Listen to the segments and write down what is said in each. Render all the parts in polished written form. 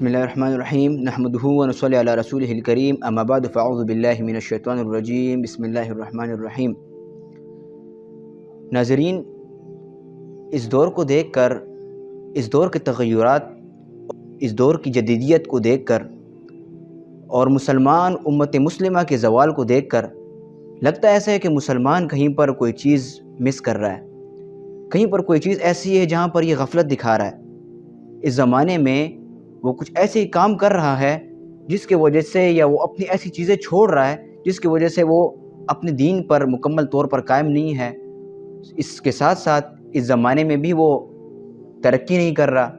بسم اللہ الرحمن الرحیم نحمدہ و نصلی علی رسولہ الکریم اما بعد فاعوذ باللہ من الشیطان الرجیم بسم اللہ الرحمن الرحیم۔ ناظرین، اس دور کو دیکھ کر، اس دور کے تغیرات، اس دور کی جدیدیت کو دیکھ کر اور مسلمان امت مسلمہ کے زوال کو دیکھ کر لگتا ایسا ہے کہ مسلمان کہیں پر کوئی چیز مس کر رہا ہے، کہیں پر کوئی چیز ایسی ہے جہاں پر یہ غفلت دکھا رہا ہے۔ اس زمانے میں وہ کچھ ایسے کام کر رہا ہے جس کی وجہ سے، یا وہ اپنی ایسی چیزیں چھوڑ رہا ہے جس کی وجہ سے وہ اپنے دین پر مکمل طور پر قائم نہیں ہے۔ اس کے ساتھ ساتھ اس زمانے میں بھی وہ ترقی نہیں کر رہا،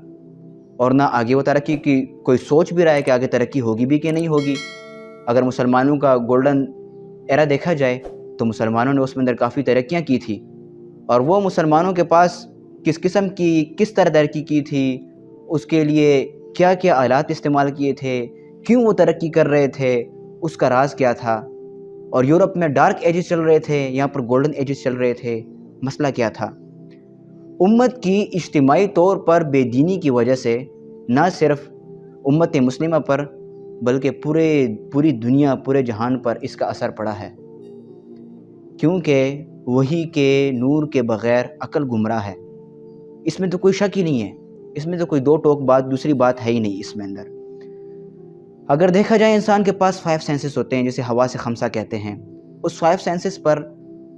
اور نہ آگے وہ ترقی کی کوئی سوچ بھی رہا ہے کہ آگے ترقی ہوگی بھی کہ نہیں ہوگی۔ اگر مسلمانوں کا گولڈن ایرا دیکھا جائے تو مسلمانوں نے اس میں اندر کافی ترقیاں کی تھی، اور وہ مسلمانوں کے پاس کس قسم کی، کس طرح ترقی کی تھی، اس کے لیے کیا کیا آلات استعمال کیے تھے، کیوں وہ ترقی کر رہے تھے، اس کا راز کیا تھا۔ اور یورپ میں ڈارک ایجز چل رہے تھے، یہاں پر گولڈن ایجز چل رہے تھے، مسئلہ کیا تھا۔ امت کی اجتماعی طور پر بے دینی کی وجہ سے نہ صرف امت مسلمہ پر بلکہ پوری دنیا، پورے جہان پر اس کا اثر پڑا ہے، کیونکہ وحی کے نور کے بغیر عقل گمراہ ہے۔ اس میں تو کوئی شک ہی نہیں ہے، اس میں تو کوئی دو ٹوک بات، دوسری بات ہے ہی نہیں اس میں اندر۔ اگر دیکھا جائے انسان کے پاس 5 سینسز ہوتے ہیں، جسے حواس خمسہ کہتے ہیں۔ اس 5 سینسز پر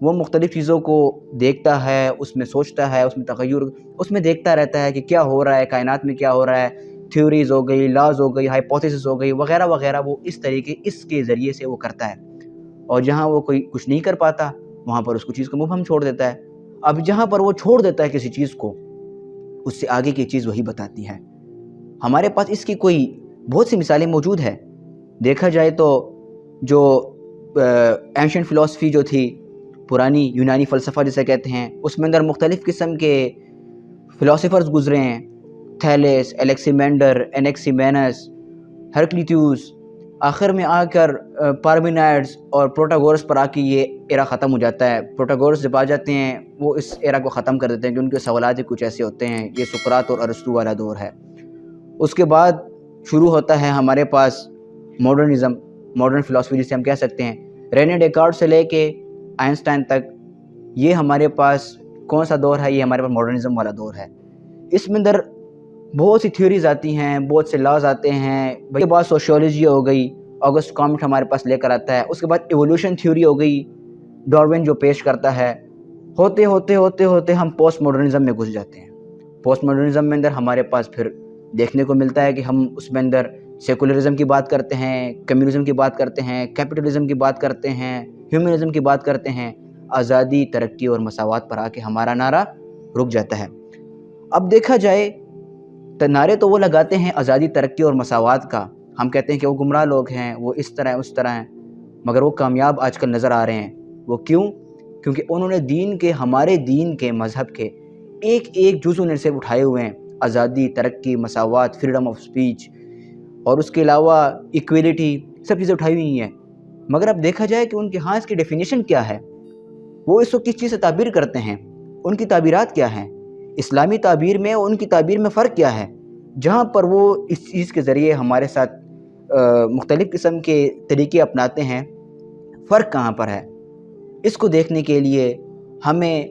وہ مختلف چیزوں کو دیکھتا ہے، اس میں سوچتا ہے، اس میں تغیر، اس میں دیکھتا رہتا ہے کہ کیا ہو رہا ہے کائنات میں، کیا ہو رہا ہے، تھیوریز ہو گئی، لاز ہو گئی، ہائپوتھیسس ہو گئی، وغیرہ وغیرہ، وہ اس کے ذریعے سے وہ کرتا ہے۔ اور جہاں وہ کوئی کچھ نہیں کر پاتا وہاں پر اس کو چیز کو مبہم چھوڑ دیتا ہے۔ اب جہاں پر وہ چھوڑ دیتا ہے کسی چیز کو، اس سے آگے کی چیز وہی بتاتی ہے۔ ہمارے پاس اس کی کوئی بہت سی مثالیں موجود ہے۔ دیکھا جائے تو جو اینشنٹ فلسفی جو تھی، پرانی یونانی فلسفہ جسے کہتے ہیں، اس میں اندر مختلف قسم کے فلاسفرز گزرے ہیں، تھیلس، الیکسیمینڈر، انیکسیمینس، ہرکلیٹیوس، آخر میں آ کر پارمینائڈس اور پروٹاگورس پر آ کے یہ ایرا ختم ہو جاتا ہے۔ پروٹاگورس جب آ جاتے ہیں وہ اس ایرا کو ختم کر دیتے ہیں، جو ان کے سوالات کچھ ایسے ہوتے ہیں، یہ سقراط اور ارسطو والا دور ہے۔ اس کے بعد شروع ہوتا ہے ہمارے پاس ماڈرنزم، ماڈرن فلسفی جسے ہم کہہ سکتے ہیں، رینے ڈیکارٹ سے لے کے آئنسٹائن تک۔ یہ ہمارے پاس کون سا دور ہے؟ یہ ہمارے پاس ماڈرنزم والا دور ہے۔ اس میں اندر بہت سی تھیوریز آتی ہیں، بہت سے لاز آتے ہیں۔ اس کے بعد سوشیولوجی ہو گئی، آگسٹ کامٹ ہمارے پاس لے کر آتا ہے۔ اس کے بعد ایوولوشن تھیوری ہو گئی، ڈارون جو پیش کرتا ہے۔ ہوتے ہوتے ہوتے ہوتے ہم پوسٹ ماڈرنزم میں گھس جاتے ہیں۔ پوسٹ ماڈرنزم میں اندر ہمارے پاس پھر دیکھنے کو ملتا ہے کہ ہم اس میں اندر سیکولرزم کی بات کرتے ہیں، کمیونزم کی بات کرتے ہیں، کیپٹلزم کی بات کرتے ہیں، ہیومنزم کی بات کرتے ہیں۔ آزادی، ترقی اور مساوات پر آ کے ہمارا نعرہ رک جاتا ہے۔ اب دیکھا جائے تو نعرے تو وہ لگاتے ہیں آزادی، ترقی اور مساوات کا، ہم کہتے ہیں کہ وہ گمراہ لوگ ہیں، وہ اس طرح ہیں، اس طرح ہیں، مگر وہ کامیاب آج کل نظر آ رہے ہیں۔ وہ کیوں؟ کیونکہ انہوں نے دین کے، ہمارے دین کے، مذہب کے ایک ایک جزو نے سے اٹھائے ہوئے ہیں، آزادی، ترقی، مساوات، فریڈم آف سپیچ، اور اس کے علاوہ ایکویلٹی، سب چیزیں اٹھائی ہوئی ہیں۔ مگر اب دیکھا جائے کہ ان کے ہاں اس کی ڈیفینیشن کیا ہے، وہ اس وقت کس چیز سے تعبیر کرتے ہیں، ان کی تعبیرات کیا ہیں، اسلامی تعبیر میں اور ان کی تعبیر میں فرق کیا ہے، جہاں پر وہ اس چیز کے ذریعے ہمارے ساتھ مختلف قسم کے طریقے اپناتے ہیں، فرق کہاں پر ہے۔ اس کو دیکھنے کے لیے ہمیں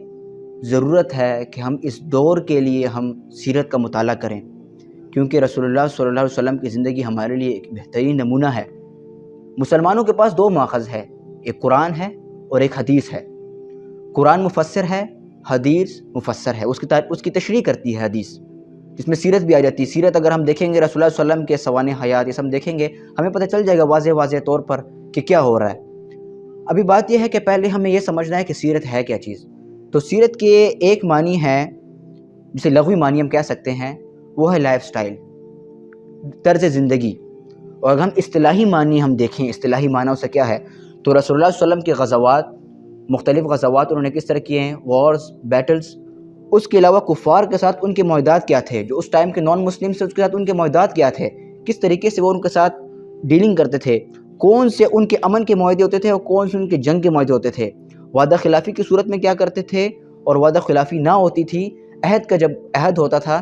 ضرورت ہے کہ ہم اس دور کے لیے ہم سیرت کا مطالعہ کریں، کیونکہ رسول اللہ صلی اللہ علیہ وسلم کی زندگی ہمارے لیے ایک بہترین نمونہ ہے۔ مسلمانوں کے پاس 2 ماخذ ہے، ایک قرآن ہے اور ایک حدیث ہے۔ قرآن مفسر ہے، حدیث مفسر ہے، اس کی تشریح کرتی ہے حدیث، جس میں سیرت بھی آ جاتی ہے۔ سیرت اگر ہم دیکھیں گے رسول اللہ صلی اللہ علیہ وسلم کے سوانح حیات، یہ سب دیکھیں گے، ہمیں پتہ چل جائے گا واضح طور پر کہ کیا ہو رہا ہے۔ ابھی بات یہ ہے کہ پہلے ہمیں یہ سمجھنا ہے کہ سیرت ہے کیا چیز۔ تو سیرت کے ایک معنی ہے، جسے لغوی معنی ہم کہہ سکتے ہیں، وہ ہے لائف سٹائل، طرز زندگی۔ اور اگر ہم اصطلاحی معنی ہم دیکھیں، اصطلاحی معنی اسے کیا ہے، تو رسول اللہ صلی اللہ علیہ وسلم کے غزوات، مختلف غزوات انہوں نے کس طرح کیے ہیں، وارز، بیٹلز، اس کے علاوہ کفار کے ساتھ ان کے معاہدات کیا تھے، جو اس ٹائم کے نان مسلم سے اس کے ساتھ ان کے معاہدات کیا تھے، کس طریقے سے وہ ان کے ساتھ ڈیلنگ کرتے تھے، کون سے ان کے امن کے معاہدے ہوتے تھے اور کون سے ان کے جنگ کے معاہدے ہوتے تھے، وعدہ خلافی کی صورت میں کیا کرتے تھے اور وعدہ خلافی نہ ہوتی تھی، عہد کا جب عہد ہوتا تھا